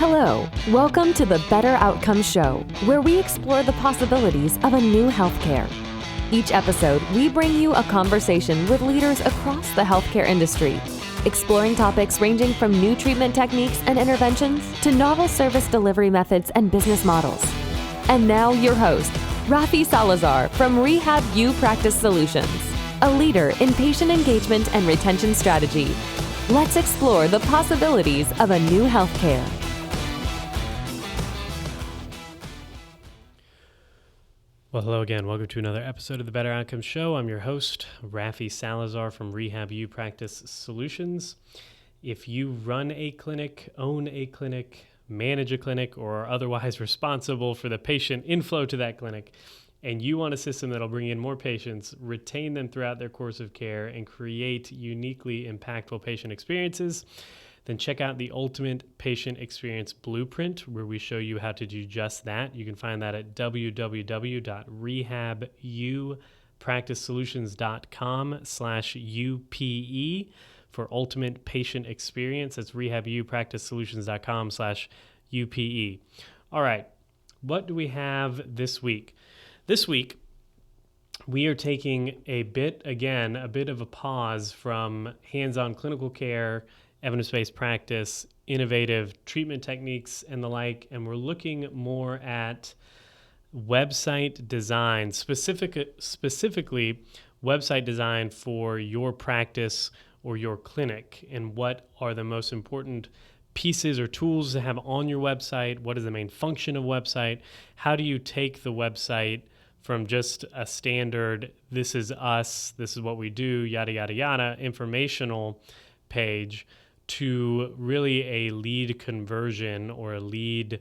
Hello, welcome to the Better Outcomes Show, where we explore the possibilities of a new healthcare. Each episode, we bring you a conversation with leaders across the healthcare industry, exploring topics ranging from new treatment techniques and interventions to novel service delivery methods and business models. And now your host, Rafi Salazar from Rehab Practice Solutions, a leader in patient engagement and retention strategy. Let's explore the possibilities of a new healthcare. Well, hello again. Welcome to another episode of the Better Outcomes Show. I'm your host, Rafi Salazar from Rehab Practice Solutions. If you run a clinic, own a clinic, manage a clinic, or are otherwise responsible for the patient inflow to that clinic, and you want a system that'll bring in more patients, retain them throughout their course of care, and create uniquely impactful patient experiences, then check out the Ultimate Patient Experience Blueprint, where we show you how to do just that. You can find that at www.rehabpracticesolutions.com/UPE for Ultimate Patient Experience. That's rehabpracticesolutions.com/UPE. All right, what do we have this week? This week, we are taking a bit of a pause from hands-on clinical care, evidence-based practice, innovative treatment techniques, and the like, and we're looking more at website design, specifically website design for your practice or your clinic, and what are the most important pieces or tools to have on your website. What is the main function of website? How do you take the website from just a standard, this is us, this is what we do, yada, yada, yada, informational page, to really a lead conversion or a lead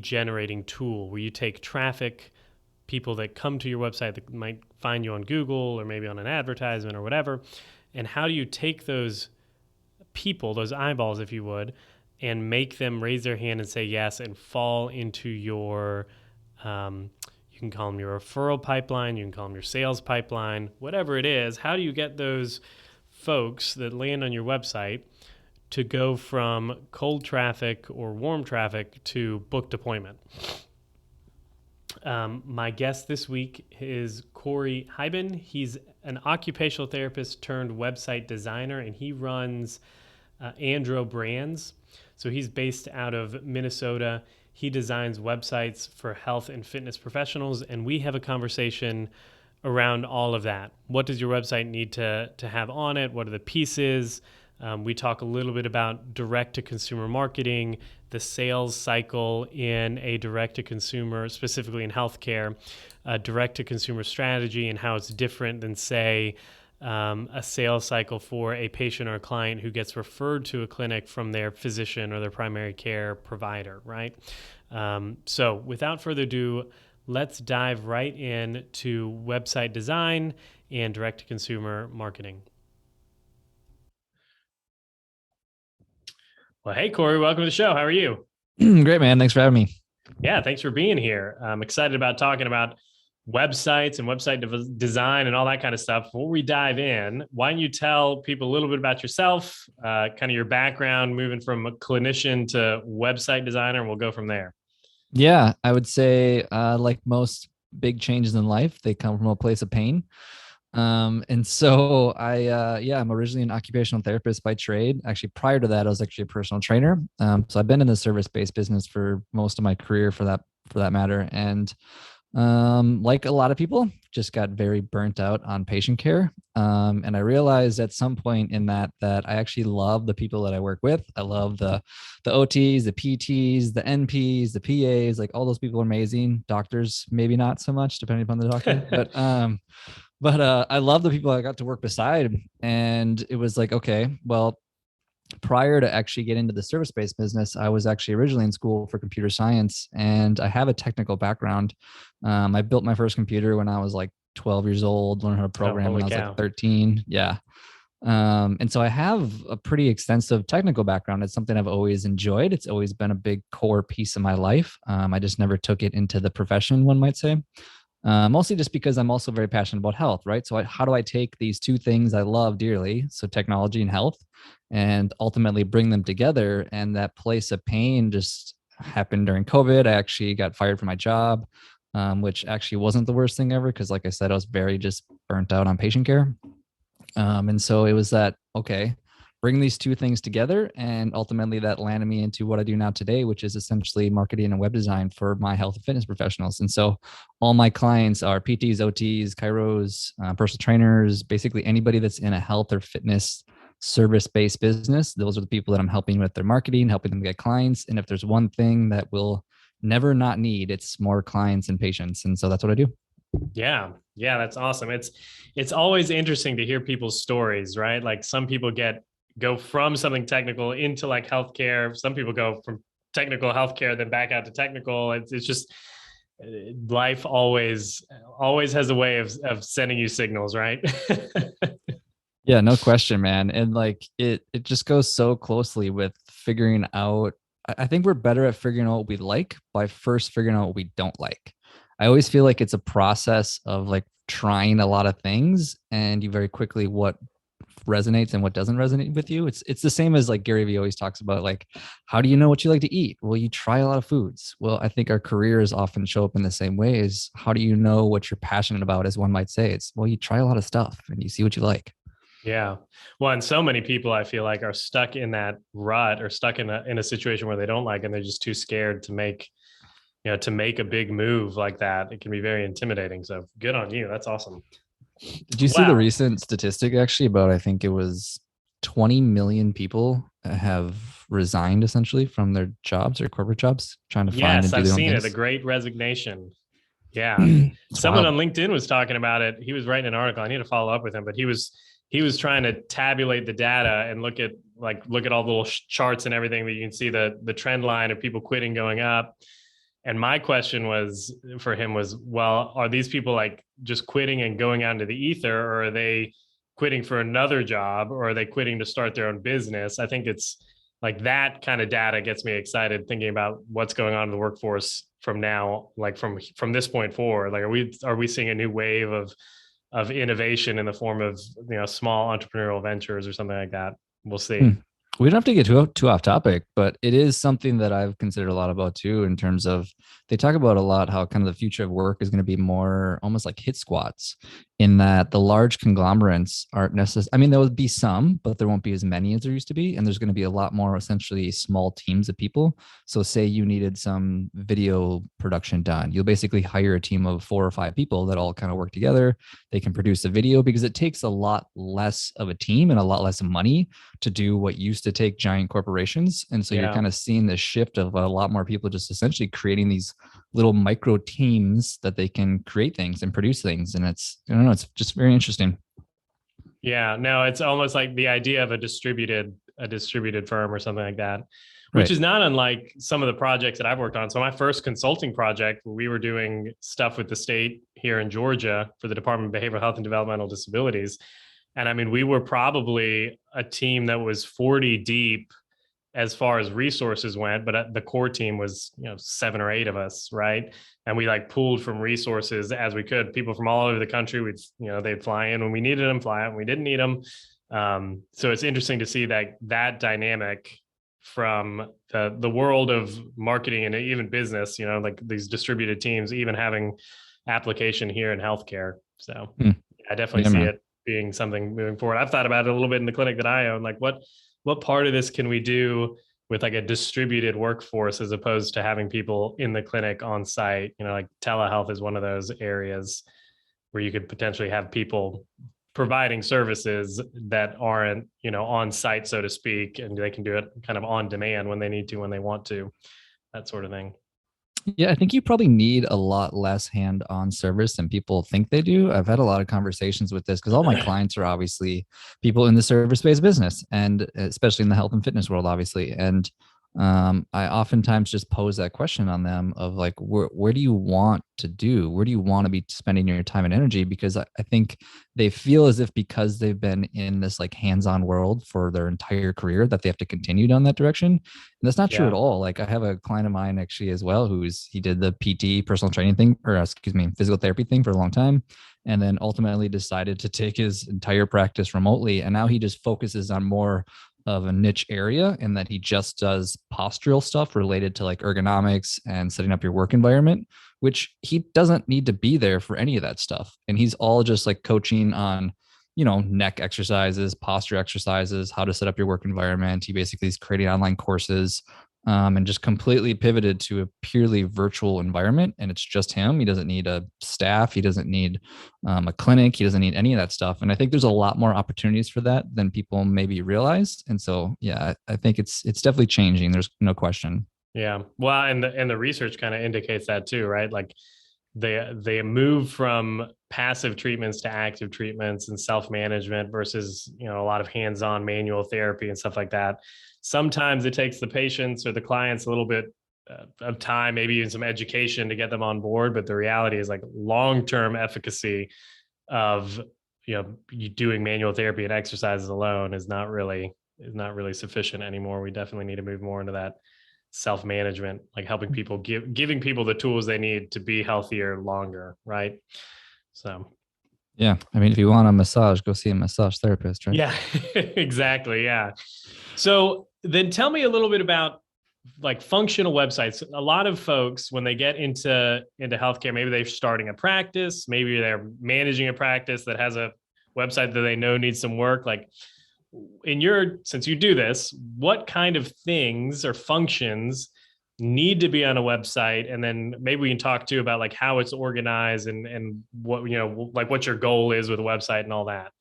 generating tool where you take traffic, people that come to your website that might find you on Google or maybe on an advertisement or whatever, and how do you take those people, those eyeballs, if you would, and make them raise their hand and say yes and fall into your, you can call them your referral pipeline, you can call them your sales pipeline, whatever it is. How do you get those folks that land on your website to go from cold traffic or warm traffic to booked appointment? My guest this week is Corey Hyben. He's an occupational therapist turned website designer, and he runs Andro Brands. So he's based out of Minnesota. He designs websites for health and fitness professionals, and we have a conversation around all of that. What does your website need to have on it? What are the pieces? We talk a little bit about direct-to-consumer marketing, the sales cycle in a direct-to-consumer, specifically in healthcare, direct-to-consumer strategy, and how it's different than, say, a sales cycle for a patient or a client who gets referred to a clinic from their physician or their primary care provider, right? So without further ado, let's dive right in to website design and direct-to-consumer marketing. Well, hey, Corey, welcome to the show. How are you? Great, man. Thanks for having me. Yeah, thanks for being here. I'm excited about talking about websites and website design and all that kind of stuff. Before we dive in, why don't you tell people a little bit about yourself, kind of your background, moving from a clinician to website designer, and we'll go from there. Yeah, I would say like most big changes in life, they come from a place of pain. And so I'm originally an occupational therapist by trade. Actually, prior to that, I was actually a personal trainer. So I've been in the service-based business for most of my career for that matter. And like a lot of people, just got very burnt out on patient care. And I realized at some point in that I actually love the people that I work with. I love the OTs, the PTs, the NPs, the PAs, like all those people are amazing. Doctors, maybe not so much, depending upon the doctor, but I love the people I got to work beside. And it was like, okay, well, prior to actually getting into the service-based business, I was actually originally in school for computer science, and I have a technical background. I built my first computer when I was like 12 years old, learned how to program when I was like 13. Yeah. And so I have a pretty extensive technical background. It's something I've always enjoyed. It's always been a big core piece of my life. I just never took it into the profession, one might say. Mostly just because I'm also very passionate about health, right? So how do I take these two things I love dearly, so technology and health, and ultimately bring them together? And that place of pain just happened during COVID. I actually got fired from my job, which actually wasn't the worst thing ever because, like I said, I was very just burnt out on patient care. And so it was that, okay, bring these two things together. And ultimately that landed me into what I do now today, which is essentially marketing and web design for my health and fitness professionals. And so all my clients are PTs, OTs, chiros, personal trainers, basically anybody that's in a health or fitness service-based business. Those are the people that I'm helping with their marketing, helping them get clients. And if there's one thing that will never not need, it's more clients and patients. And so that's what I do. Yeah. Yeah. That's awesome. It's always interesting to hear people's stories, right? Like some people go from something technical into like healthcare. Some people go from technical healthcare, then back out to technical. It's just life always has a way of sending you signals, right? Yeah, no question, man. And like it just goes so closely with figuring out. I think we're better at figuring out what we like by first figuring out what we don't like. I always feel like it's a process of like trying a lot of things and you very quickly what resonates and what doesn't resonate with you. It's the same as like Gary Vee always talks about, like, how do you know what you like to eat? Well, you try a lot of foods. Well, I think our careers often show up in the same way. Is how do you know what you're passionate about, as one might say? It's, well, you try a lot of stuff and you see what you like. Yeah. Well, and so many people I feel like are stuck in that rut or stuck in a situation where they don't like, and they're just too scared to make a big move like that. It can be very intimidating. So good on you. That's awesome. Did you see the Wow. recent statistic actually about, I think it was 20 million people have resigned essentially from their jobs or corporate jobs trying to find Yes, and do I've their own seen it. The things? Great Resignation. Yeah. It's Someone wild. on LinkedIn was talking about it. He was writing an article. I need to follow up with him, but he was trying to tabulate the data and look at all the little charts and everything that you can see the trend line of people quitting going up. And my question was for him was, well, are these people like just quitting and going out into the ether, or are they quitting for another job, or are they quitting to start their own business? I think it's like that kind of data gets me excited thinking about what's going on in the workforce from now, like from this point forward. Like, are we seeing a new wave of innovation in the form of small entrepreneurial ventures or something like that? We'll Hmm. see. We don't have to get too off topic, but it is something that I've considered a lot about too, in terms of they talk about a lot how kind of the future of work is going to be more almost like hit squats, in that the large conglomerates aren't necessary. I mean, there will be some, but there won't be as many as there used to be. And there's going to be a lot more essentially small teams of people. So say you needed some video production done, you'll basically hire a team of 4 or 5 people that all kind of work together. They can produce a video because it takes a lot less of a team and a lot less money to do what used to take giant corporations. And so you're Yeah. kind of seeing this shift of a lot more people just essentially creating these little micro teams that they can create things and produce things. And it's, I don't know, it's just very interesting. Yeah, no, it's almost like the idea of a distributed firm or something like that, which Right. is not unlike some of the projects that I've worked on. So my first consulting project, we were doing stuff with the state here in Georgia for the Department of Behavioral Health and Developmental Disabilities. And I mean, we were probably a team that was 40 deep as far as resources went, but the core team was 7 or 8 of us, right? And we like pooled from resources as we could. People from all over the country would they'd fly in when we needed them, fly out when we didn't need them. So it's interesting to see that dynamic from the world of marketing and even business, like these distributed teams even having application here in healthcare. So Hmm. I definitely Yeah, see man. it being something moving forward. I've thought about it a little bit in the clinic that I own, like what part of this can we do with like a distributed workforce as opposed to having people in the clinic on site? Like telehealth is one of those areas where you could potentially have people providing services that aren't, on site, so to speak, and they can do it kind of on demand when they need to, when they want to, that sort of thing. Yeah, I think you probably need a lot less hand-on service than people think they do. I've had a lot of conversations with this because all my clients are obviously people in the service-based business, and especially in the health and fitness world, obviously. And I oftentimes just pose that question on them of like, where do you want to do? Where do you want to be spending your time and energy? Because I think they feel as if because they've been in this like hands-on world for their entire career that they have to continue down that direction. And that's not true Yeah. at all. Like I have a client of mine actually as well, he did the PT personal training thing, or excuse me, physical therapy thing for a long time. And then ultimately decided to take his entire practice remotely. And now he just focuses on more of a niche area in that he just does postural stuff related to like ergonomics and setting up your work environment, which he doesn't need to be there for any of that stuff. And he's all just like coaching on, neck exercises, posture exercises, how to set up your work environment. He basically is creating online courses, and just completely pivoted to a purely virtual environment. And it's just him. He doesn't need a staff. He doesn't need a clinic. He doesn't need any of that stuff. And I think there's a lot more opportunities for that than people maybe realize. And so, yeah, I think it's definitely changing. There's no question. Yeah. Well, and the research kind of indicates that too, right? Like they move from passive treatments to active treatments and self-management versus, a lot of hands-on manual therapy and stuff like that. Sometimes it takes the patients or the clients a little bit of time, maybe even some education to get them on board. But the reality is like long-term efficacy of, you doing manual therapy and exercises alone is not really sufficient anymore. We definitely need to move more into that self-management, like helping people, giving people the tools they need to be healthier longer. Right. So, yeah. I mean, if you want a massage, go see a massage therapist, right? yeah, exactly. Yeah. So then tell me a little bit about like functional websites. A lot of folks, when they get into healthcare, maybe they're starting a practice, maybe they're managing a practice that has a website that they know needs some work. Like since you do this, what kind of things or functions need to be on a website? And then maybe we can talk too about like how it's organized and what, like what your goal is with a website and all that.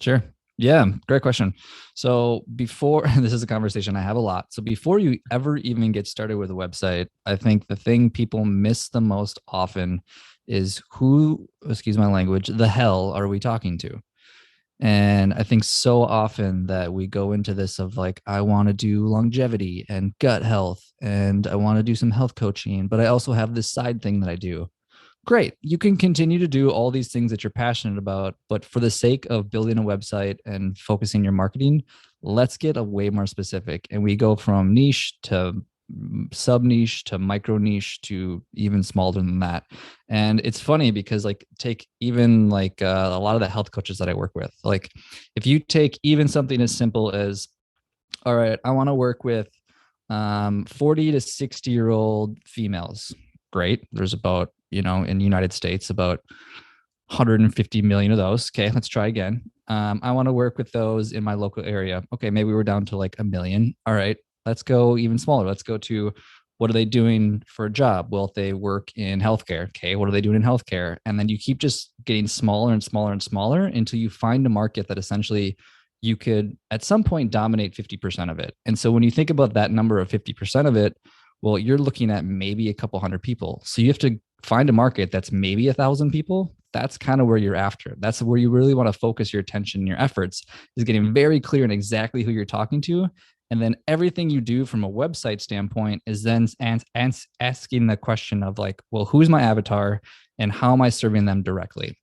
Sure. Yeah, great question. So before this is a conversation I have a lot. So before you ever even get started with a website, I think the thing people miss the most often is who, excuse my language, the hell are we talking to? And I think so often that we go into this of like, I want to do longevity and gut health, and I want to do some health coaching, but I also have this side thing that I do. Great. You can continue to do all these things that you're passionate about, but for the sake of building a website and focusing your marketing, let's get a way more specific. And we go from niche to sub niche to micro niche to even smaller than that. And it's funny because like take even like a lot of the health coaches that I work with, like if you take even something as simple as, all right, I want to work with 40 to 60-year-old females. Great. There's about, in the United States, about 150 million of those. Okay, let's try again. I want to work with those in my local area. Okay, maybe we're down to like a million. All right, let's go even smaller. Let's go to what are they doing for a job? Well, if they work in healthcare, okay, what are they doing in healthcare? And then you keep just getting smaller and smaller and smaller until you find a market that essentially you could at some point dominate 50% of it. And so when you think about that number of 50% of it, well, you're looking at maybe a couple hundred people. So you have to find a market that's maybe 1,000 people. That's kind of where you're after. That's where you really want to focus your attention and your efforts, is getting very clear on exactly who you're talking to. And then everything you do from a website standpoint is then asking the question of like, well, who's my avatar and how am I serving them directly?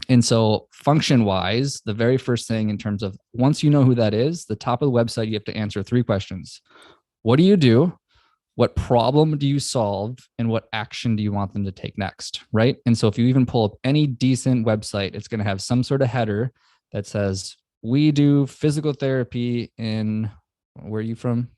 And so function wise, the very first thing in terms of once you know who that is, the top of the website, you have to answer 3 questions. What do you do? What problem do you solve? And what action do you want them to take next? Right. And so if you even pull up any decent website, it's going to have some sort of header that says, we do physical therapy in, where are you from?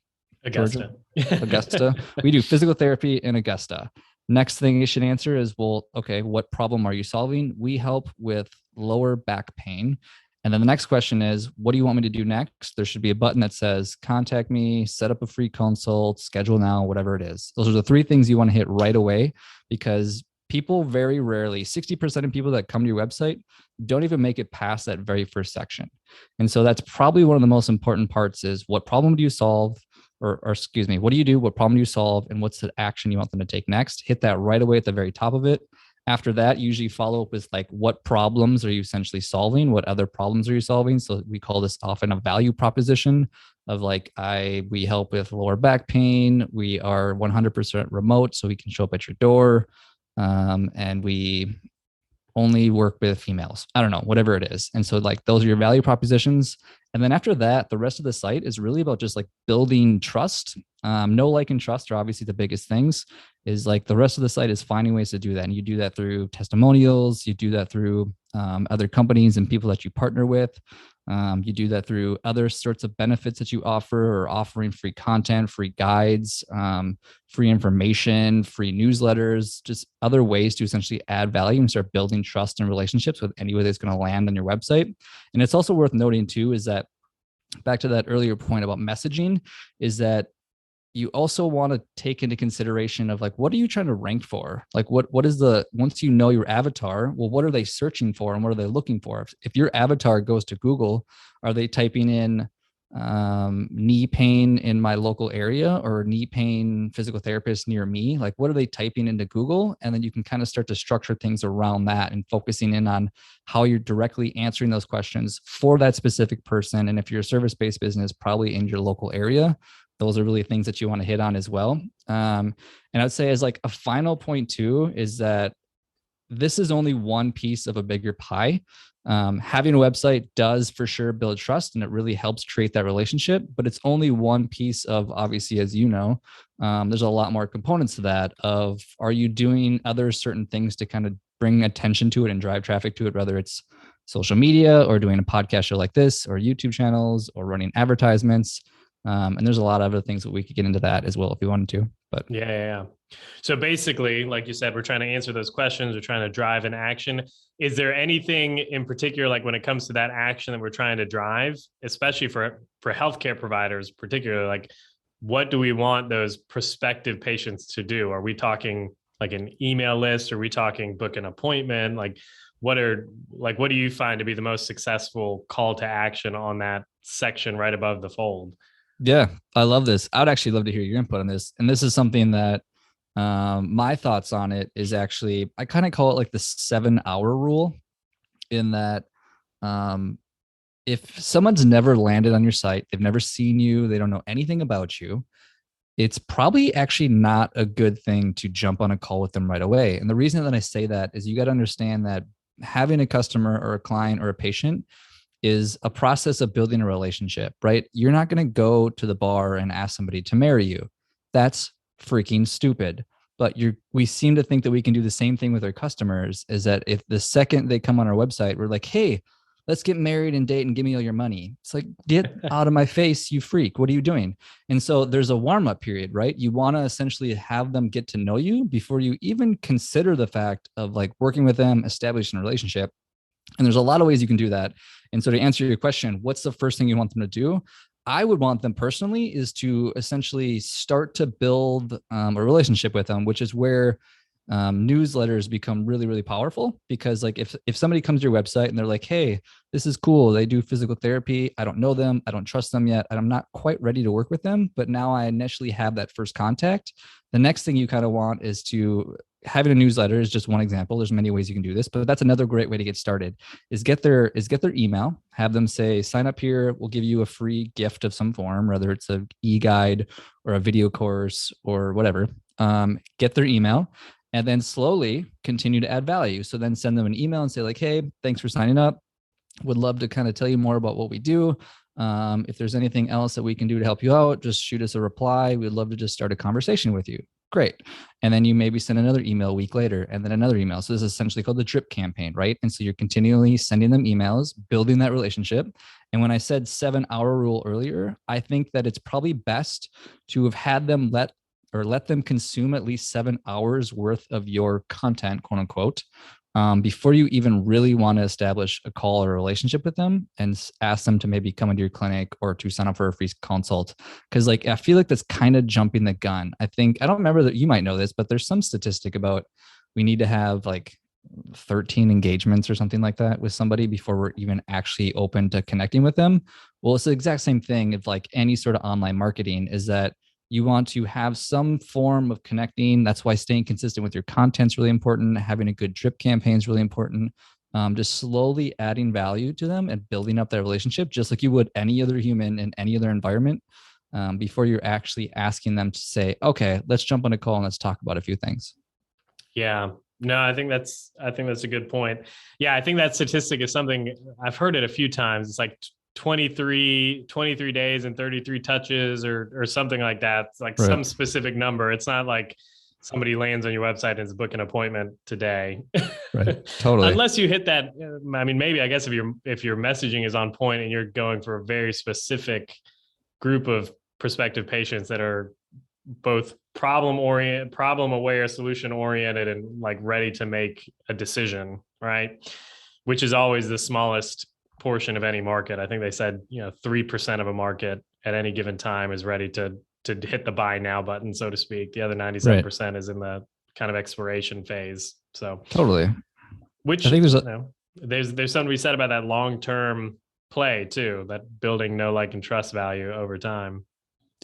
Augusta. Augusta. We do physical therapy in Augusta. Next thing you should answer is, well, okay, what problem are you solving? We help with lower back pain. And then the next question is, what do you want me to do next? There should be a button that says, contact me, set up a free consult, schedule now, whatever it is. Those are the 3 things you want to hit right away, because people very rarely, 60% of people that come to your website don't even make it past that very first section. And so that's probably one of the most important parts is, what problem do you solve? Or excuse me, what do you do? What problem do you solve? And what's the action you want them to take next? Hit that right away at the very top of it. After that, usually follow up with like, what problems are you essentially solving? What other problems are you solving? So we call this often a value proposition of like, we help with lower back pain. We are 100% remote, so we can show up at your door. And we only work with females. I don't know, whatever it is. And so like those are your value propositions. And then after that, the rest of the site is really about just like building trust. Know, like, and trust are obviously the biggest things. Is like the rest of the site is finding ways to do that. And you do that through testimonials. You do that through other companies and people that you partner with. You do that through other sorts of benefits that you offer, or offering free content, free guides, free information, free newsletters, just other ways to essentially add value and start building trust and relationships with anybody that's going to land on your website. And it's also worth noting too, is that back to that earlier point about messaging, is that you also want to take into consideration of like, what are you trying to rank for? Like what is the, once you know your avatar, well, what are they searching for and what are they looking for? If your avatar goes to Google, are they typing in knee pain in my local area, or knee pain physical therapist near me? Like, what are they typing into Google? And then you can kind of start to structure things around that and focusing in on how you're directly answering those questions for that specific person. And if you're a service-based business, probably in your local area, those are really things that you want to hit on as well. And I'd say as like a final point too, is that this is only one piece of a bigger pie. Having a website does for sure build trust, and it really helps create that relationship, but it's only one piece of, obviously, as you know, there's a lot more components to that of, are you doing other certain things to kind of bring attention to it and drive traffic to it, whether it's social media or doing a podcast show like this, or YouTube channels, or running advertisements. And there's a lot of other things that we could get into that as well if we wanted to. But yeah. So basically, like you said, we're trying to answer those questions. We're trying to drive an action. Is there anything in particular, like when it comes to that action that we're trying to drive, especially for healthcare providers, particularly, like what do we want those prospective patients to do? Are we talking like an email list? Are we talking book an appointment? Like what do you find to be the most successful call to action on that section right above the fold? yeah, I love this. I would actually love to hear your input on this. And this is something that my thoughts on it is actually, I kind of call it like the 7-hour rule, in that if someone's never landed on your site, they've never seen you, they don't know anything about you, it's probably actually not a good thing to jump on a call with them right away. And the reason that I say that is you got to understand that having a customer or a client or a patient is a process of building a relationship, right? You're not going to go to the bar and ask somebody to marry you. That's freaking stupid. But we seem to think that we can do the same thing with our customers, is that if the second they come on our website, we're like, hey, let's get married and date and give me all your money. It's like, get out of my face, you freak. What are you doing? And so there's a warm-up period, right? You want to essentially have them get to know you before you even consider the fact of like working with them, establishing a relationship. And there's a lot of ways you can do that. And so to answer your question, what's the first thing you want them to do? I would want them personally is to essentially start to build a relationship with them, which is where newsletters become really, really powerful. Because like if somebody comes to your website and they're like, hey, this is cool, they do physical therapy, I don't know them, I don't trust them yet, and I'm not quite ready to work with them, but now I initially have that first contact, the next thing you kind of want is to, having a newsletter is just one example. There's many ways you can do this, but that's another great way to get started, is get their email, have them say, sign up here, we'll give you a free gift of some form, whether it's an e-guide or a video course or whatever. Get their email, and then slowly continue to add value. So then send them an email and say like, hey, thanks for signing up. Would love to kind of tell you more about what we do. If there's anything else that we can do to help you out, just shoot us a reply. We'd love to just start a conversation with you. Great. And then you maybe send another email a week later, and then another email. So this is essentially called the drip campaign, right? And so you're continually sending them emails, building that relationship. And when I said 7-hour rule earlier, I think that it's probably best to have had them let them consume at least 7 hours worth of your content, quote unquote, before you even really want to establish a call or a relationship with them and ask them to maybe come into your clinic or to sign up for a free consult. Because like, I feel like that's kind of jumping the gun. I don't remember that, you might know this, but there's some statistic about we need to have like 13 engagements or something like that with somebody before we're even actually open to connecting with them. Well, it's the exact same thing of like any sort of online marketing, is that You want to have some form of connecting. That's why staying consistent with your content is really important. Having a good drip campaign is really important. Just slowly adding value to them and building up that relationship, just like you would any other human in any other environment, before you're actually asking them to say, okay, let's jump on a call and let's talk about a few things. Yeah. No, I think that's a good point. Yeah, I think that statistic is something I've heard it a few times. It's like 23 days and 33 touches or something like that. It's like some specific number. It's not like somebody lands on your website and is book an appointment today. Right. Totally. Unless you hit that. I mean, maybe I guess if your messaging is on point and you're going for a very specific group of prospective patients that are both problem aware, solution oriented, and like ready to make a decision, right? Which is always the smallest portion of any market. I think they said, 3% of a market at any given time is ready to hit the buy now button, so to speak. The other 97% is in the kind of exploration phase. So totally. Which I think there's something to be said about that long-term play too, that building know, like, and trust value over time.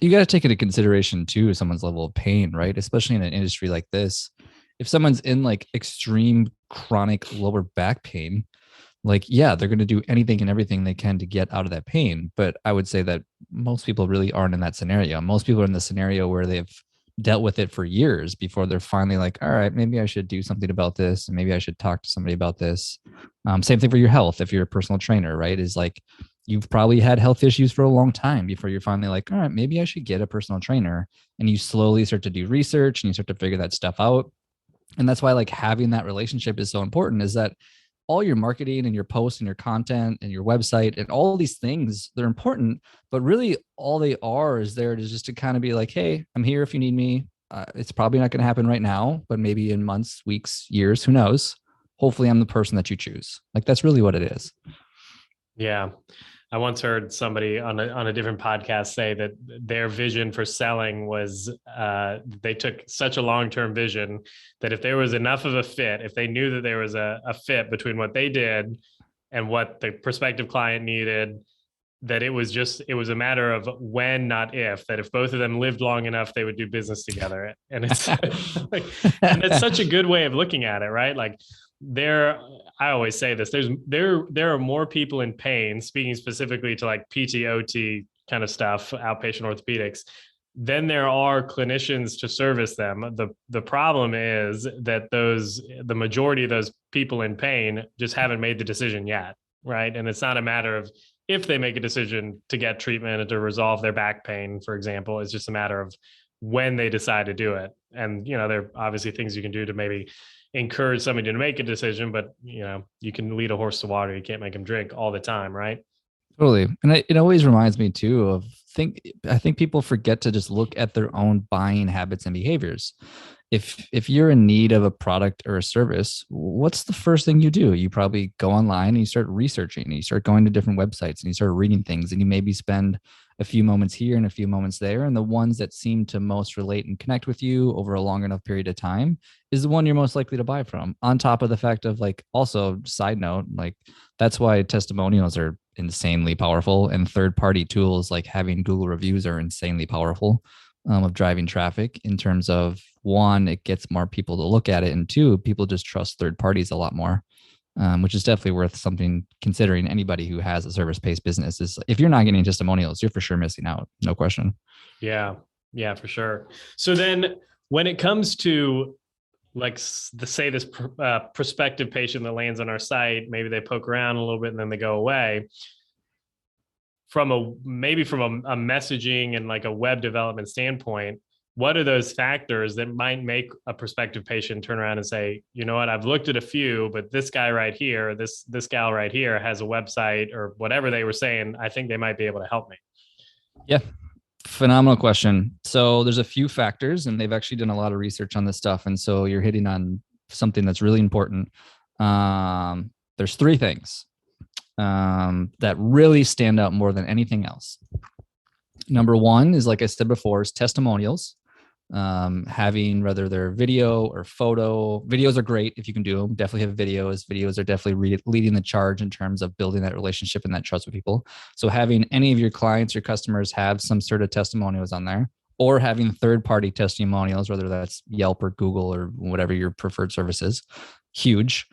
You got to take into consideration too someone's level of pain, right? Especially in an industry like this. If someone's in like extreme chronic lower back pain, like, yeah, they're going to do anything and everything they can to get out of that pain. But I would say that most people really aren't in that scenario. Most people are in the scenario where they've dealt with it for years before they're finally like, all right, maybe I should do something about this. And maybe I should talk to somebody about this. Same thing for your health. If you're a personal trainer, right? Is like, you've probably had health issues for a long time before you're finally like, all right, maybe I should get a personal trainer. And you slowly start to do research and you start to figure that stuff out. And that's why like having that relationship is so important, is that all your marketing and your posts and your content and your website and all these things, they're important, but really all they are is there to just to kind of be like, hey, I'm here if you need me. It's probably not going to happen right now, but maybe in months, weeks, years, who knows? Hopefully I'm the person that you choose. Like, that's really what it is. Yeah. I once heard somebody on a different podcast say that their vision for selling was they took such a long-term vision that if there was enough of a fit, if they knew that there was a fit between what they did and what the prospective client needed, that it was a matter of when, not if, that if both of them lived long enough, they would do business together. And it's like, and it's such a good way of looking at it, right? Like, I always say this, there are more people in pain, speaking specifically to like PT, OT kind of stuff, outpatient orthopedics, than there are clinicians to service them. The problem is that the majority of those people in pain just haven't made the decision yet, right? And it's not a matter of if they make a decision to get treatment or to resolve their back pain, for example. It's just a matter of when they decide to do it. And, there are obviously things you can do to maybe encourage somebody to make a decision, but you can lead a horse to water. You can't make them drink all the time, right? Totally. And it always reminds me too of I think people forget to just look at their own buying habits and behaviors. If you're in need of a product or a service, what's the first thing you do? You probably go online and you start researching, and you start going to different websites and you start reading things, and you maybe spend a few moments here and a few moments there. And the ones that seem to most relate and connect with you over a long enough period of time is the one you're most likely to buy from. On top of the fact of, like, also side note, like, that's why testimonials are insanely powerful, and third-party tools like having Google reviews are insanely powerful of driving traffic, in terms of, one, it gets more people to look at it, and two, people just trust third parties a lot more, which is definitely worth something considering. Anybody who has a service-based business is, if you're not getting testimonials, you're for sure missing out. No question. Yeah, for sure. So then when it comes to, like, say this prospective patient that lands on our site, maybe they poke around a little bit and then they go away. From a messaging and like a web development standpoint, what are those factors that might make a prospective patient turn around and say, you know what, I've looked at a few, but this guy right here, this gal right here has a website, or whatever they were saying, I think they might be able to help me? Yeah. Phenomenal question. So there's a few factors, and they've actually done a lot of research on this stuff. And so you're hitting on something that's really important. There's three things that really stand out more than anything else. Number one is, like I said before, is testimonials. Having, whether they're video or photo. Videos are great if you can do them. Definitely have videos. Videos are definitely leading the charge in terms of building that relationship and that trust with people. So having any of your clients or customers have some sort of testimonials on there, or having third-party testimonials, whether that's Yelp or Google or whatever your preferred service is. Huge.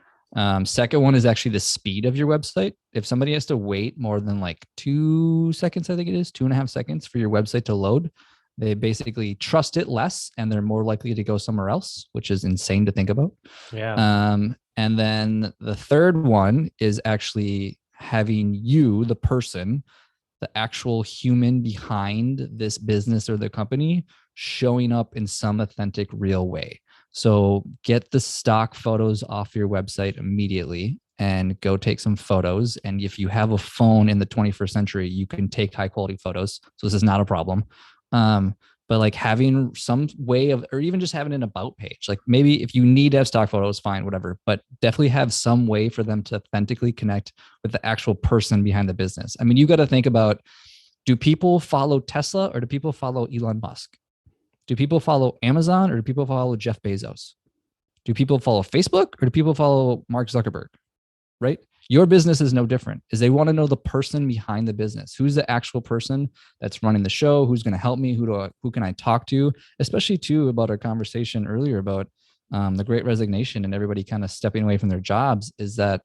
Second one is actually the speed of your website. If somebody has to wait more than like 2 seconds, I think it is 2.5 seconds for your website to load, they basically trust it less and they're more likely to go somewhere else, which is insane to think about. Yeah. And then the third one is actually having you, the person, the actual human behind this business or the company, showing up in some authentic, real way. So get the stock photos off your website immediately and go take some photos. And if you have a phone in the 21st century, you can take high quality photos. So this is not a problem. But like having some way of, or even just having an about page, like maybe if you need to have stock photos, fine, whatever, but definitely have some way for them to authentically connect with the actual person behind the business. I mean, you got to think about, do people follow Tesla or do people follow Elon Musk? Do people follow Amazon or do people follow Jeff Bezos? Do people follow Facebook or do people follow Mark Zuckerberg? Right? Your business is no different. Is they want to know the person behind the business. Who's the actual person that's running the show? Who's going to help me? Who can I talk to? Especially too about our conversation earlier about the Great Resignation and everybody kind of stepping away from their jobs. Is that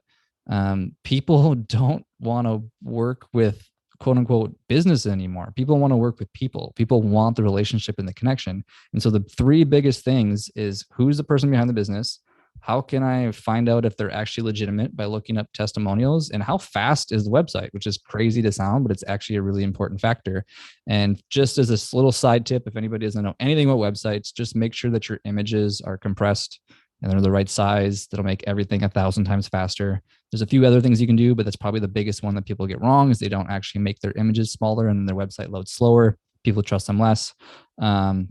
people don't want to work with quote unquote business anymore. People want to work with people. People want the relationship and the connection. And so the three biggest things is, who's the person behind the business? How can I find out if they're actually legitimate by looking up testimonials? And how fast is the website, which is crazy to sound, but it's actually a really important factor. And just as a little side tip, if anybody doesn't know anything about websites, just make sure that your images are compressed and they're the right size. That'll make everything 1,000 times faster. There's a few other things you can do, but that's probably the biggest one that people get wrong, is they don't actually make their images smaller and their website loads slower. People trust them less. And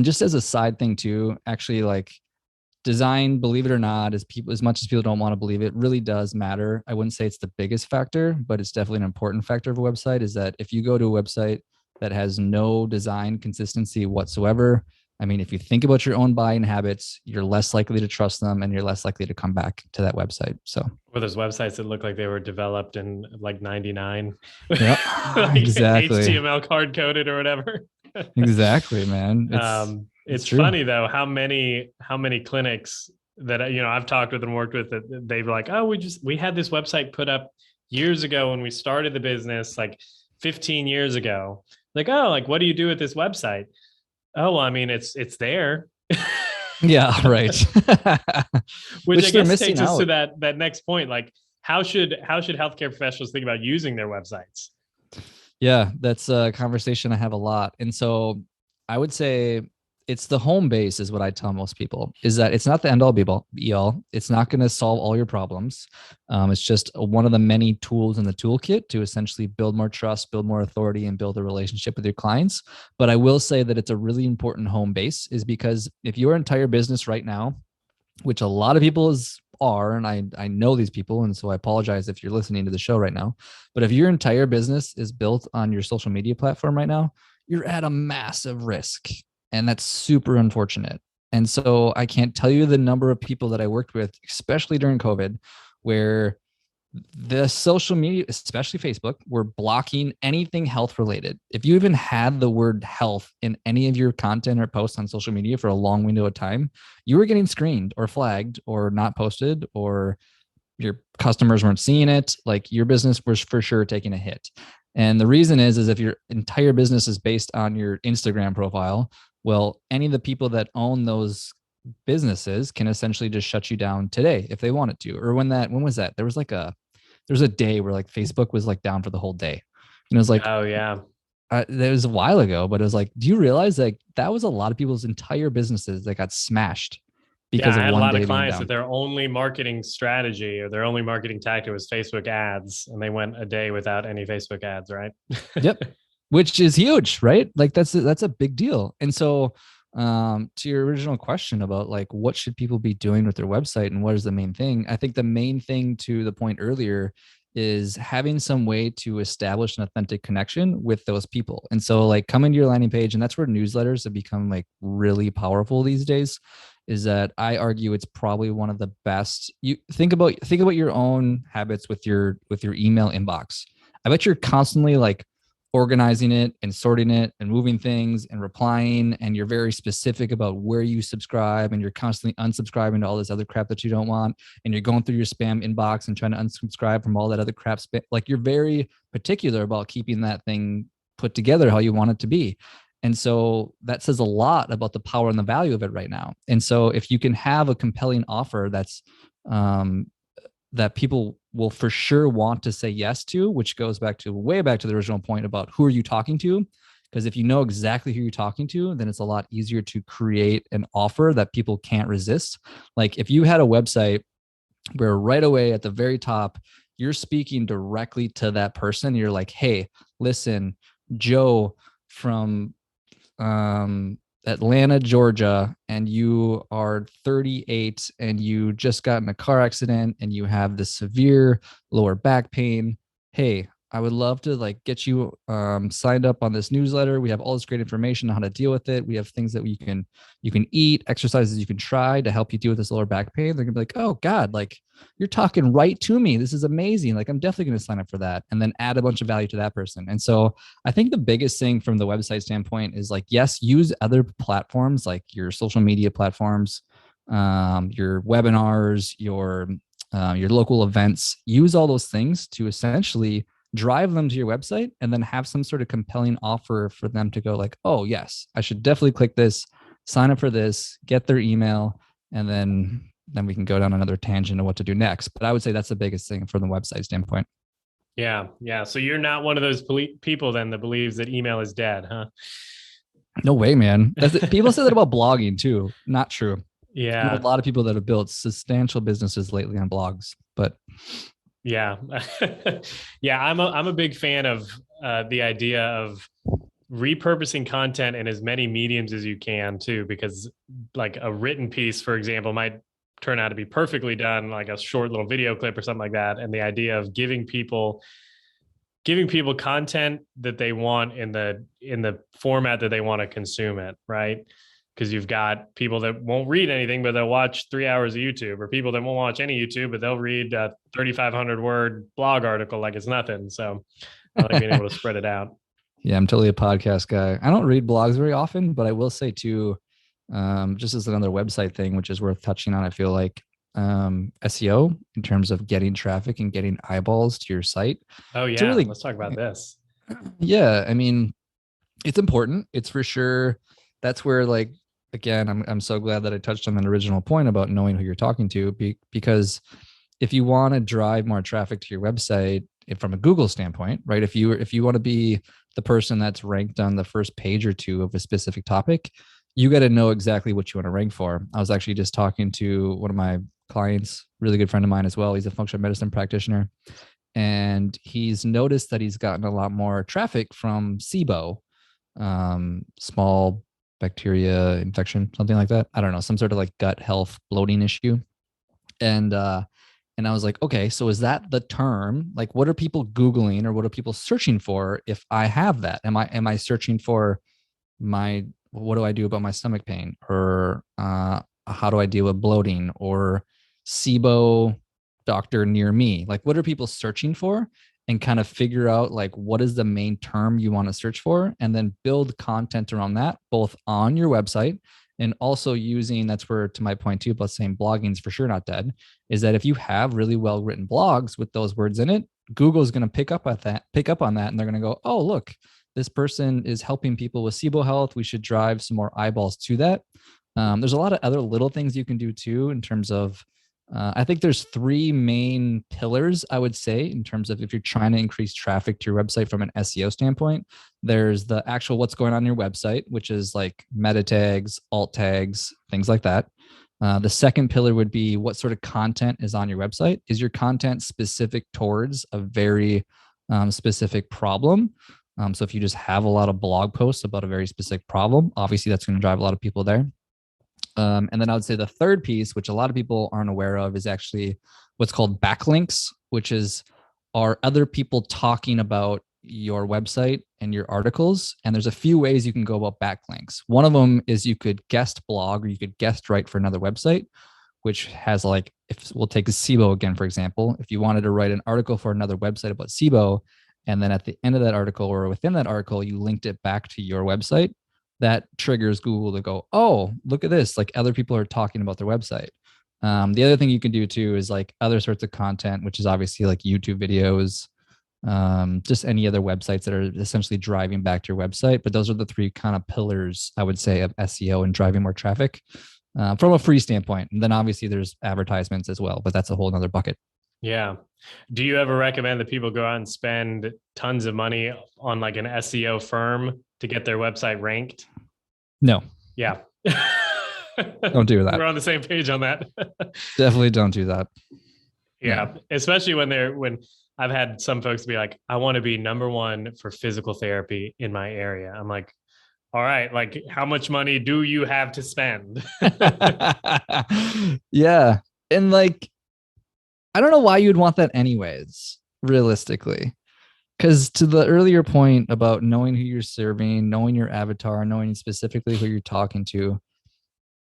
just as a side thing too, actually, like, design, believe it or not, as much as people don't want to believe it, really does matter. I wouldn't say it's the biggest factor, but it's definitely an important factor of a website. Is that if you go to a website that has no design consistency whatsoever, I mean, if you think about your own buying habits, you're less likely to trust them and you're less likely to come back to that website. So, or there's websites that look like they were developed in like 99. Yep, like exactly. HTML hard coded or whatever. Exactly, man. It's funny though, how many clinics that, I've talked with and worked with, that they've like, oh, we had this website put up years ago when we started the business, like 15 years ago. Like, oh, like, what do you do with this website? Oh, well, I mean, it's there. Yeah, right. Which I guess takes us to that next point. Like, how should healthcare professionals think about using their websites? Yeah, that's a conversation I have a lot. And so I would say it's the home base is what I tell most people, is that it's not the end all be all. It's not going to solve all your problems. It's just one of the many tools in the toolkit to essentially build more trust, build more authority, and build a relationship with your clients. But I will say that it's a really important home base, is because if your entire business right now, which a lot of people are, and I know these people, and so I apologize if you're listening to the show right now, but if your entire business is built on your social media platform right now, you're at a massive risk. And that's super unfortunate. And so I can't tell you the number of people that I worked with, especially during COVID, where the social media, especially Facebook, were blocking anything health related. If you even had the word health in any of your content or posts on social media for a long window of time, you were getting screened or flagged or not posted, or your customers weren't seeing it. Like, your business was for sure taking a hit. And the reason is if your entire business is based on your Instagram profile, well, any of the people that own those businesses can essentially just shut you down today if they wanted to. Or when was that? There was a day where like Facebook was like down for the whole day. And it was like, oh yeah, that was a while ago, but it was like, do you realize like that was a lot of people's entire businesses that got smashed because I had of a one lot day of clients being that down. their only marketing strategy or their only marketing tactic was Facebook ads, and they went a day without any Facebook ads, right? Yep. Which is huge, right? Like that's a big deal. And so to your original question about like, what should people be doing with their website and what is the main thing? I think the main thing, to the point earlier, is having some way to establish an authentic connection with those people. And so like, come into your landing page, and that's where newsletters have become like really powerful these days. Is that I argue it's probably one of the best. You think about your own habits with your email inbox. I bet you're constantly like organizing it and sorting it and moving things and replying, and you're very specific about where you subscribe, and you're constantly unsubscribing to all this other crap that you don't want, and you're going through your spam inbox and trying to unsubscribe from all that other crap, like you're very particular about keeping that thing put together how you want it to be. And so that says a lot about the power and the value of it right now. And so if you can have a compelling offer that's that people will for sure want to say yes to, which goes way back to the original point about who are you talking to? Because if you know exactly who you're talking to, then it's a lot easier to create an offer that people can't resist. Like if you had a website where right away at the very top, you're speaking directly to that person. You're like, hey, listen, Joe from Atlanta, Georgia, and you are 38 and you just got in a car accident and you have this severe lower back pain. Hey, I would love to like get you signed up on this newsletter. We have all this great information on how to deal with it. We have things that you can eat, exercises you can try to help you deal with this lower back pain. They're gonna be like, oh God, like you're talking right to me. This is amazing. Like I'm definitely gonna sign up for that, and then add a bunch of value to that person. And so I think the biggest thing from the website standpoint is like, yes, use other platforms like your social media platforms, your webinars, your local events. Use all those things to essentially drive them to your website, and then have some sort of compelling offer for them to go like, oh yes, I should definitely click this, sign up for this, get their email, and then we can go down another tangent of what to do next. But I would say that's the biggest thing from the website standpoint. Yeah. So you're not one of those people then that believes that email is dead, huh? No way, man. People say that about blogging too. Not true. Yeah. I know a lot of people that have built substantial businesses lately on blogs, but yeah. Yeah, I'm a big fan of the idea of repurposing content in as many mediums as you can too, because like a written piece, for example, might turn out to be perfectly done, like a short little video clip or something like that. And the idea of giving people content that they want in the format that they want to consume it, right? Because you've got people that won't read anything, but they'll watch 3 hours of YouTube, or people that won't watch any YouTube, but they'll read a 3,500 word blog article like it's nothing. So I like being able to spread it out. Yeah, I'm totally a podcast guy. I don't read blogs very often, but I will say too, just as another website thing, which is worth touching on, I feel like SEO in terms of getting traffic and getting eyeballs to your site. Oh yeah, let's talk about this. Yeah, I mean, it's important. It's for sure. That's where, like, again, I'm so glad that I touched on that original point about knowing who you're talking to, because if you want to drive more traffic to your website from a Google standpoint, right? If you want to be the person that's ranked on the first page or two of a specific topic, you got to know exactly what you want to rank for. I was actually just talking to one of my clients, really good friend of mine as well. He's a functional medicine practitioner, and he's noticed that he's gotten a lot more traffic from SIBO, small bacteria infection, something like that. I don't know, some sort of like gut health bloating issue. And I was like, okay, so is that the term? Like, what are people Googling, or what are people searching for if I have that? Am I searching for what do I do about my stomach pain, or how do I deal with bloating, or SIBO doctor near me? Like, what are people searching for? And kind of figure out like what is the main term you want to search for, and then build content around that, both on your website and also using, that's where, to my point too, about saying blogging is for sure not dead, is that if you have really well written blogs with those words in it, Google is going to pick up on that, and they're going to go, oh, look, this person is helping people with SIBO health. We should drive some more eyeballs to that. There's a lot of other little things you can do too, in terms of, I think there's three main pillars, I would say, in terms of if you're trying to increase traffic to your website from an SEO standpoint. There's the actual what's going on your website, which is like meta tags, alt tags, things like that. The second pillar would be what sort of content is on your website. Is your content specific towards a very specific problem? So if you just have a lot of blog posts about a very specific problem, obviously that's going to drive a lot of people there. And then I would say the third piece, which a lot of people aren't aware of, is actually what's called backlinks, which are other people talking about your website and your articles. And there's a few ways you can go about backlinks. One of them is you could guest blog, or you could guest write for another website, which has, like, if we'll take SIBO again, for example, if you wanted to write an article for another website about SIBO, And then at the end of that article or within that article, you linked it back to your website, that triggers Google to go, oh, look at this. Like other people are talking about their website. The other thing you can do too is like other sorts of content, which is obviously like YouTube videos, just any other websites that are essentially driving back to your website. But those are the three kind of pillars, I would say, of SEO and driving more traffic from a free standpoint. And then obviously there's advertisements as well, but that's a whole nother bucket. Yeah. Do you ever recommend that people go out and spend tons of money on like an SEO firm to get their website ranked? No. Yeah. Don't do that. We're on the same page on that. Definitely don't do that. Yeah. No. Especially when I've had some folks be like, I want to be number one for physical therapy in my area. I'm like, all right, like how much money do you have to spend? Yeah. And like, I don't know why you'd want that anyways, realistically. Because to the earlier point about knowing who you're serving, knowing your avatar, knowing specifically who you're talking to,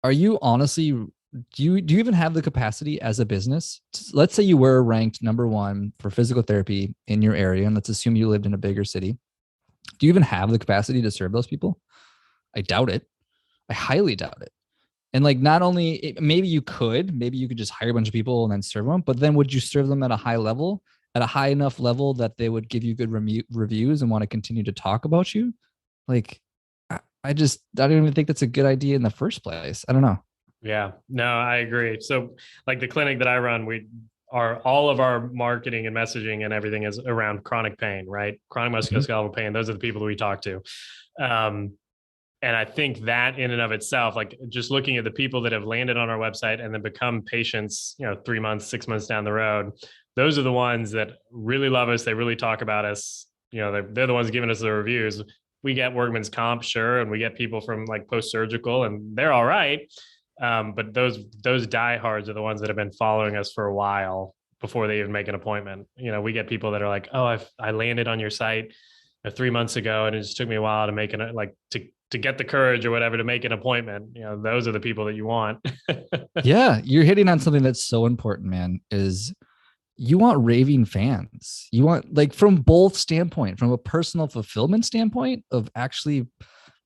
are you honestly, do you even have the capacity as a business? Let's say you were ranked number one for physical therapy in your area, and let's assume you lived in a bigger city. Do you even have the capacity to serve those people? I doubt it. I highly doubt it. And like, not only maybe you could just hire a bunch of people and then serve them, but then would you serve them at a high level, at a high enough level that they would give you good reviews and want to continue to talk about you? Like, I don't even think that's a good idea in the first place. I don't know. Yeah, no, I agree. So like the clinic that I run, all of our marketing and messaging and everything is around chronic pain, right? Chronic musculoskeletal pain. Those are the people that we talk to. And I think that in and of itself, like just looking at the people that have landed on our website and then become patients, 3 months, 6 months down the road, those are the ones that really love us. They really talk about us. They're the ones giving us the reviews. We get workman's comp, sure. And we get people from like post-surgical and they're all right. But those diehards are the ones that have been following us for a while before they even make an appointment. We get people that are like, oh, I landed on your site 3 months ago and it just took me a while to make to get the courage or whatever to make an appointment. Those are the people that you want. Yeah, you're hitting on something that's so important, man, is you want raving fans. You want, like, from both standpoint, from a personal fulfillment standpoint of actually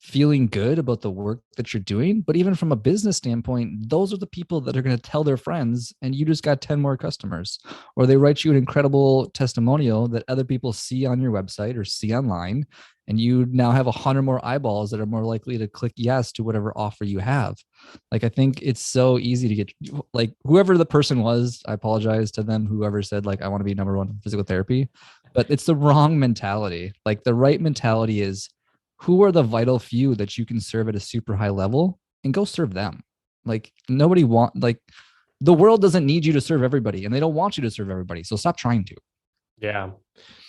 feeling good about the work that you're doing, but even from a business standpoint, those are the people that are going to tell their friends, and you just got 10 more customers, or they write you an incredible testimonial that other people see on your website or see online, and you now have 100 more eyeballs that are more likely to click yes to whatever offer you have. Like, I think it's so easy to get, like, whoever the person was, I apologize to them, whoever said like, I want to be number one in physical therapy, but it's the wrong mentality. Like, the right mentality is, who are the vital few that you can serve at a super high level, and go serve them. Like, the world doesn't need you to serve everybody, and they don't want you to serve everybody. So stop trying to. Yeah.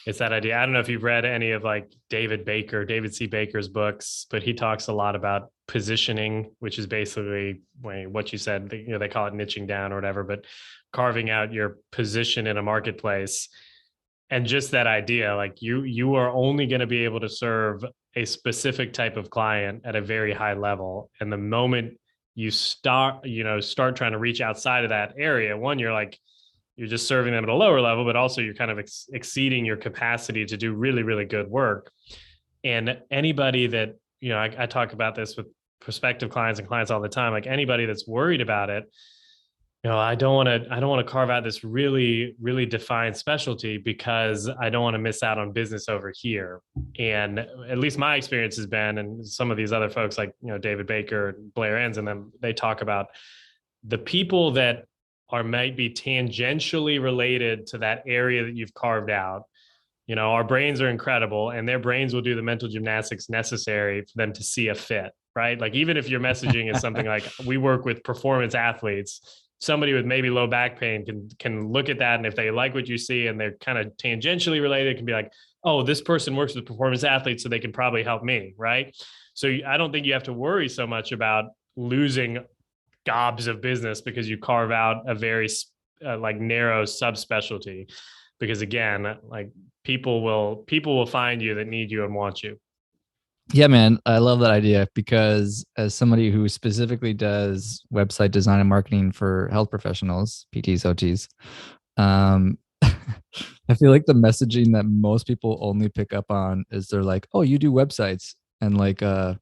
It's that idea. I don't know if you've read any of like David C. Baker's books, but he talks a lot about positioning, which is basically what you said, they call it niching down or whatever, but carving out your position in a marketplace. And just that idea, like you are only going to be able to serve a specific type of client at a very high level. And the moment you start trying to reach outside of that area, one, you're just serving them at a lower level, but also you're kind of exceeding your capacity to do really, really good work. And anybody that, I talk about this with prospective clients and clients all the time, like anybody that's worried about it, I don't want to carve out this really, really defined specialty because I don't want to miss out on business over here. And at least my experience has been, and some of these other folks like, David Baker, Blair Enns, and them, they talk about the people that might be tangentially related to that area that you've carved out. Our brains are incredible, and their brains will do the mental gymnastics necessary for them to see a fit, right? Like, even if your messaging is something like, we work with performance athletes, somebody with maybe low back pain can look at that. And if they like what you see and they're kind of tangentially related, it can be like, oh, this person works with performance athletes, so they can probably help me, right? So I don't think you have to worry so much about losing gobs of business because you carve out a very narrow subspecialty, because again, like people will find you that need you and want you. Yeah, man, I love that idea, because as somebody who specifically does website design and marketing for health professionals, PTs, OTs, I feel like the messaging that most people only pick up on is they're like, oh, you do websites. And like a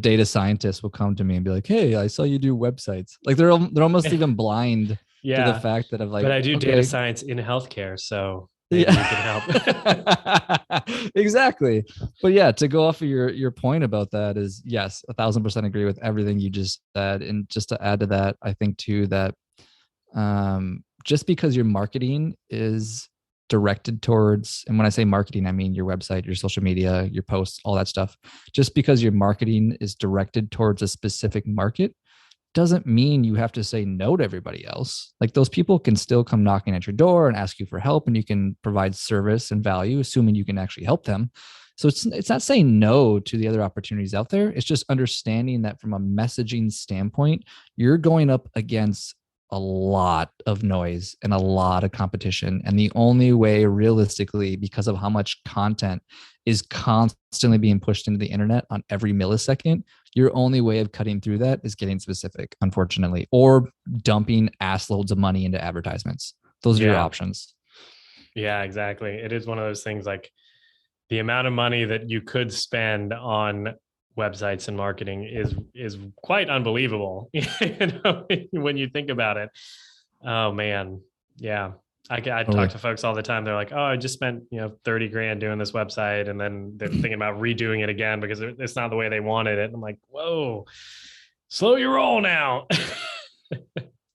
data scientist will come to me and be like, hey, I saw you do websites. Like they're almost even blind to the Yeah. fact that of But like, I do data okay, science in healthcare, so maybe you can help. yeah. Exactly. But yeah, to go off of your point about that is yes, 1,000% agree with everything you just said. And just to add to that, I think too that just because your marketing is directed towards, and when I say marketing, I mean your website, your social media, your posts, all that stuff. Just because your marketing is directed towards a specific market doesn't mean you have to say no to everybody else. Like those people can still come knocking at your door and ask you for help, and you can provide service and value, assuming you can actually help them. So it's not saying no to the other opportunities out there. It's just understanding that from a messaging standpoint, you're going up against a lot of noise and a lot of competition. And the only way realistically, because of how much content is constantly being pushed into the internet on every millisecond, your only way of cutting through that is getting specific, unfortunately, or dumping ass loads of money into advertisements. Those are your Yeah. options. Yeah, exactly. It is one of those things, like the amount of money that you could spend on websites and marketing is quite unbelievable. When you think about it. Oh man. Yeah. I talk Totally. to folks all the time. They're like, oh, I just spent, 30 grand doing this website. And then they're thinking about redoing it again because it's not the way they wanted it. And I'm like, whoa, slow your roll now.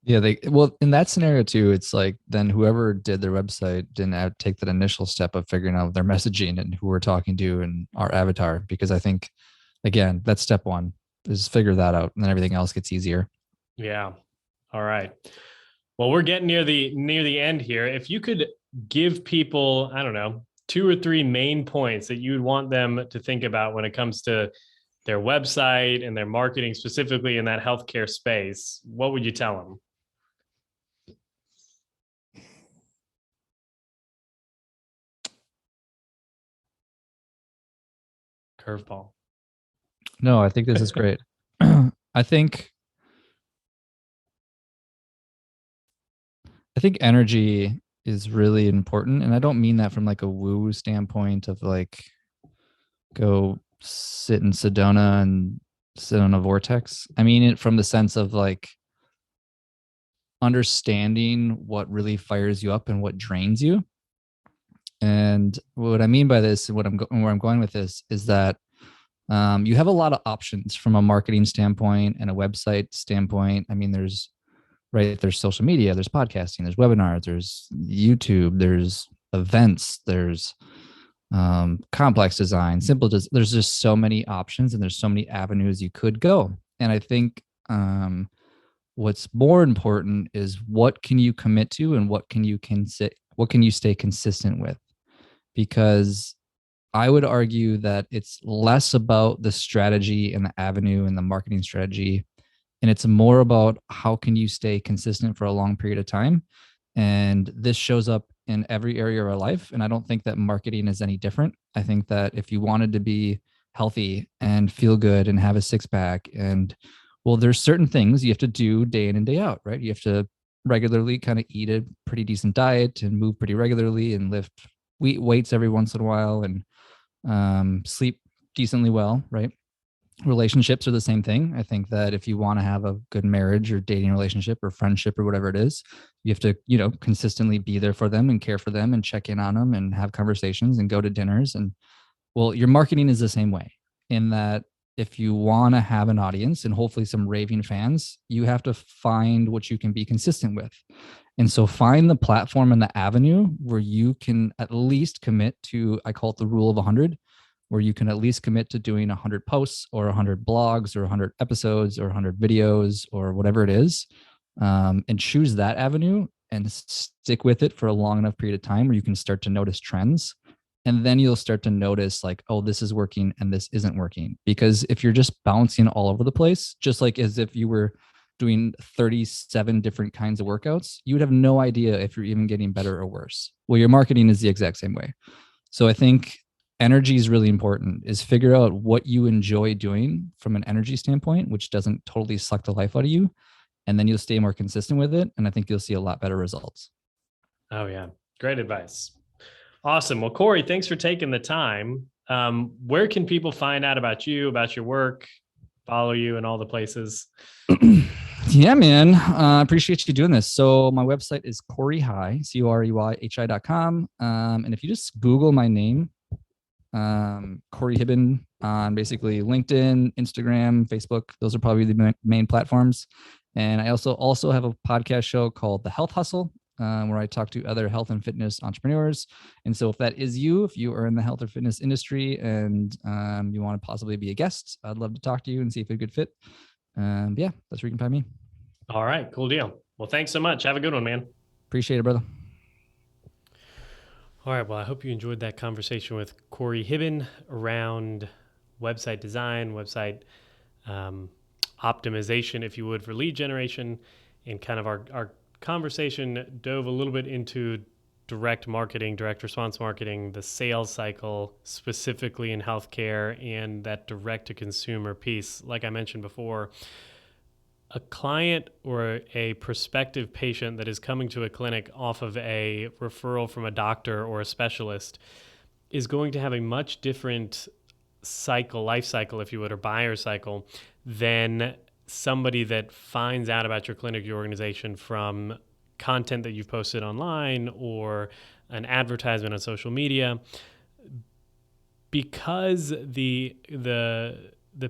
Yeah, well, in that scenario too, it's like then whoever did their website didn't take that initial step of figuring out their messaging and who we're talking to and our avatar. Because I think, again, that's step one, is figure that out, and then everything else gets easier. Yeah. All right. Well, we're getting near the end here. If you could give people, I don't know, 2 or 3 main points that you would want them to think about when it comes to their website and their marketing, specifically in that healthcare space, what would you tell them? Curveball. No, I think this is great. I think I think energy is really important, and I don't mean that from like a woo standpoint of like go sit in Sedona and sit on a vortex. I mean it from the sense of like understanding what really fires you up and what drains you. And what I mean by this, where I'm going with this, is that you have a lot of options from a marketing standpoint and a website standpoint. I mean, there's social media, there's podcasting, there's webinars, there's YouTube, there's events, there's complex design, there's just so many options and there's so many avenues you could go. And I think what's more important is what can you commit to and what can you stay consistent with? Because I would argue that it's less about the strategy and the avenue and the marketing strategy, and it's more about how can you stay consistent for a long period of time. And this shows up in every area of our life. And I don't think that marketing is any different. I think that if you wanted to be healthy and feel good and have a six pack, and well, there's certain things you have to do day in and day out, right? You have to regularly kind of eat a pretty decent diet and move pretty regularly and lift weights every once in a while and sleep decently well, right? Relationships are the same thing. I think that if you want to have a good marriage or dating relationship or friendship or whatever it is, you have to, consistently be there for them and care for them and check in on them and have conversations and go to dinners. And well, your marketing is the same way, in that if you want to have an audience and hopefully some raving fans, you have to find what you can be consistent with. And so find the platform and the avenue where you can at least commit to, I call it the rule of 100, where you can at least commit to doing 100 posts or 100 blogs or 100 episodes or 100 videos or whatever it is, and choose that avenue and stick with it for a long enough period of time where you can start to notice trends. And then you'll start to notice like, oh, this is working and this isn't working. Because if you're just bouncing all over the place, just like as if you were doing 37 different kinds of workouts, you would have no idea if you're even getting better or worse. Well, your marketing is the exact same way. So I think energy is really important, is figure out what you enjoy doing from an energy standpoint, which doesn't totally suck the life out of you. And then you'll stay more consistent with it. And I think you'll see a lot better results. Oh yeah. Great advice. Awesome. Well, Corey, thanks for taking the time. Where can people find out about you, about your work, follow you in all the places? Yeah, man. I appreciate you doing this. So my website is coreyhi, COREYHI.com. And if you just Google my name, Corey Hibben on basically LinkedIn, Instagram, Facebook, those are probably the main platforms. And I also have a podcast show called The Health Hustle, where I talk to other health and fitness entrepreneurs. And so if that is you, if you are in the health or fitness industry and you want to possibly be a guest, I'd love to talk to you and see if it's a good fit. Yeah, that's where you can find me. All right, cool deal. Well, thanks so much. Have a good one, man. Appreciate it, brother. All right, well, I hope you enjoyed that conversation with Corey Hibben around website design, website optimization, if you would, for lead generation. And kind of our conversation dove a little bit into direct marketing, direct response marketing, the sales cycle, specifically in healthcare, and that direct to consumer piece. Like I mentioned before, a client or a prospective patient that is coming to a clinic off of a referral from a doctor or a specialist is going to have a much different life cycle, if you would, or buyer cycle, than somebody that finds out about your clinic, your organization, from content that you've posted online or an advertisement on social media. Because the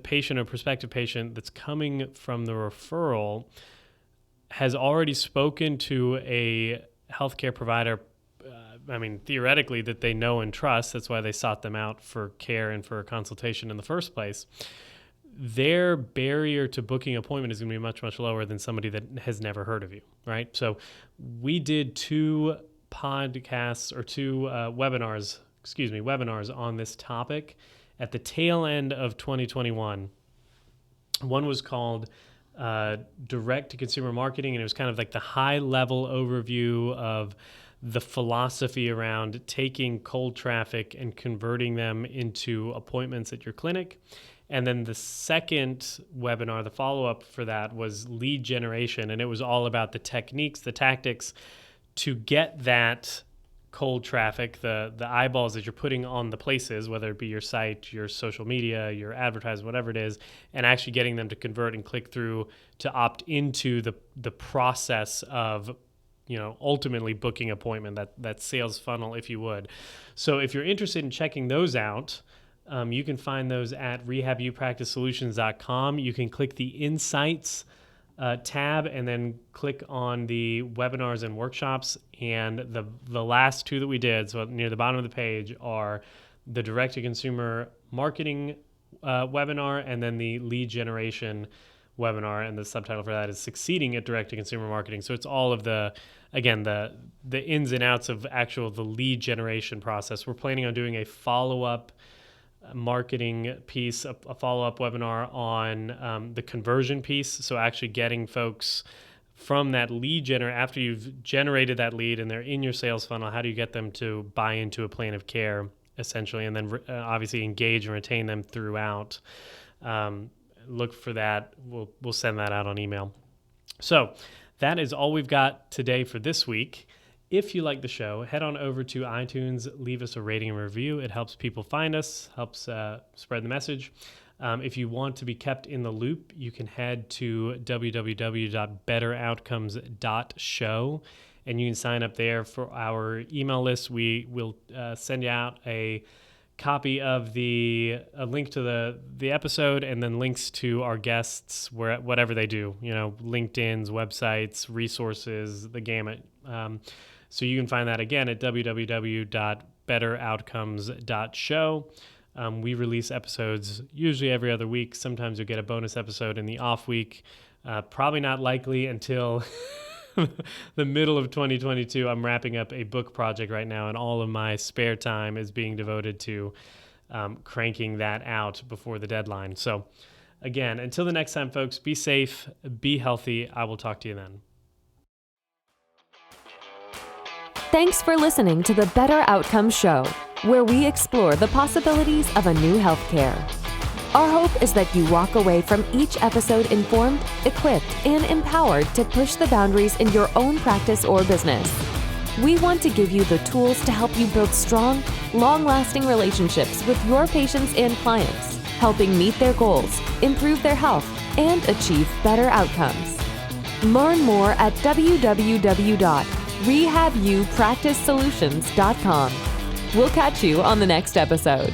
patient or prospective patient that's coming from the referral has already spoken to a healthcare provider, theoretically, that they know and trust. That's why they sought them out for care and for a consultation in the first place. Their barrier to booking an appointment is going to be much, much lower than somebody that has never heard of you, right? So we did two podcasts or two webinars on this topic at the tail end of 2021. One was called Direct to Consumer Marketing, and it was kind of like the high-level overview of the philosophy around taking cold traffic and converting them into appointments at your clinic. And then the second webinar, the follow-up for that, was lead generation, and it was all about the techniques, the tactics to get that cold traffic, the eyeballs that you're putting on the places, whether it be your site, your social media, your advertising, whatever it is, and actually getting them to convert and click through to opt into the process of, ultimately booking appointment, that sales funnel, if you would. So if you're interested in checking those out, you can find those at rehabupracticesolutions.com. You can click the Insights tab and then click on the webinars and workshops. And the last two that we did, so near the bottom of the page, are the direct-to-consumer marketing webinar and then the lead generation webinar. And the subtitle for that is Succeeding at Direct-to-Consumer Marketing. So it's all of the ins and outs of the lead generation process. We're planning on doing a follow-up marketing piece, a follow-up webinar on the conversion piece. So actually getting folks from that lead after you've generated that lead and they're in your sales funnel, how do you get them to buy into a plan of care, essentially, and then obviously engage and retain them throughout. Look for that. We'll send that out on email. So that is all we've got today for this week. If you like the show, head on over to iTunes, leave us a rating and review. It helps people find us, helps spread the message. If you want to be kept in the loop, you can head to www.betteroutcomes.show, and you can sign up there for our email list. We will send you out a copy of a link to the episode, and then links to our guests, whatever they do, LinkedIn's, websites, resources, the gamut. So you can find that again at www.betteroutcomes.show. We release episodes usually every other week. Sometimes you'll get a bonus episode in the off week. Probably not likely until the middle of 2022. I'm wrapping up a book project right now, and all of my spare time is being devoted to cranking that out before the deadline. So again, until the next time, folks, be safe, be healthy. I will talk to you then. Thanks for listening to the Better Outcomes Show, where we explore the possibilities of a new healthcare. Our hope is that you walk away from each episode informed, equipped, and empowered to push the boundaries in your own practice or business. We want to give you the tools to help you build strong, long-lasting relationships with your patients and clients, helping meet their goals, improve their health, and achieve better outcomes. Learn more at www.rehabuppracticesolutions.com. We'll catch you on the next episode.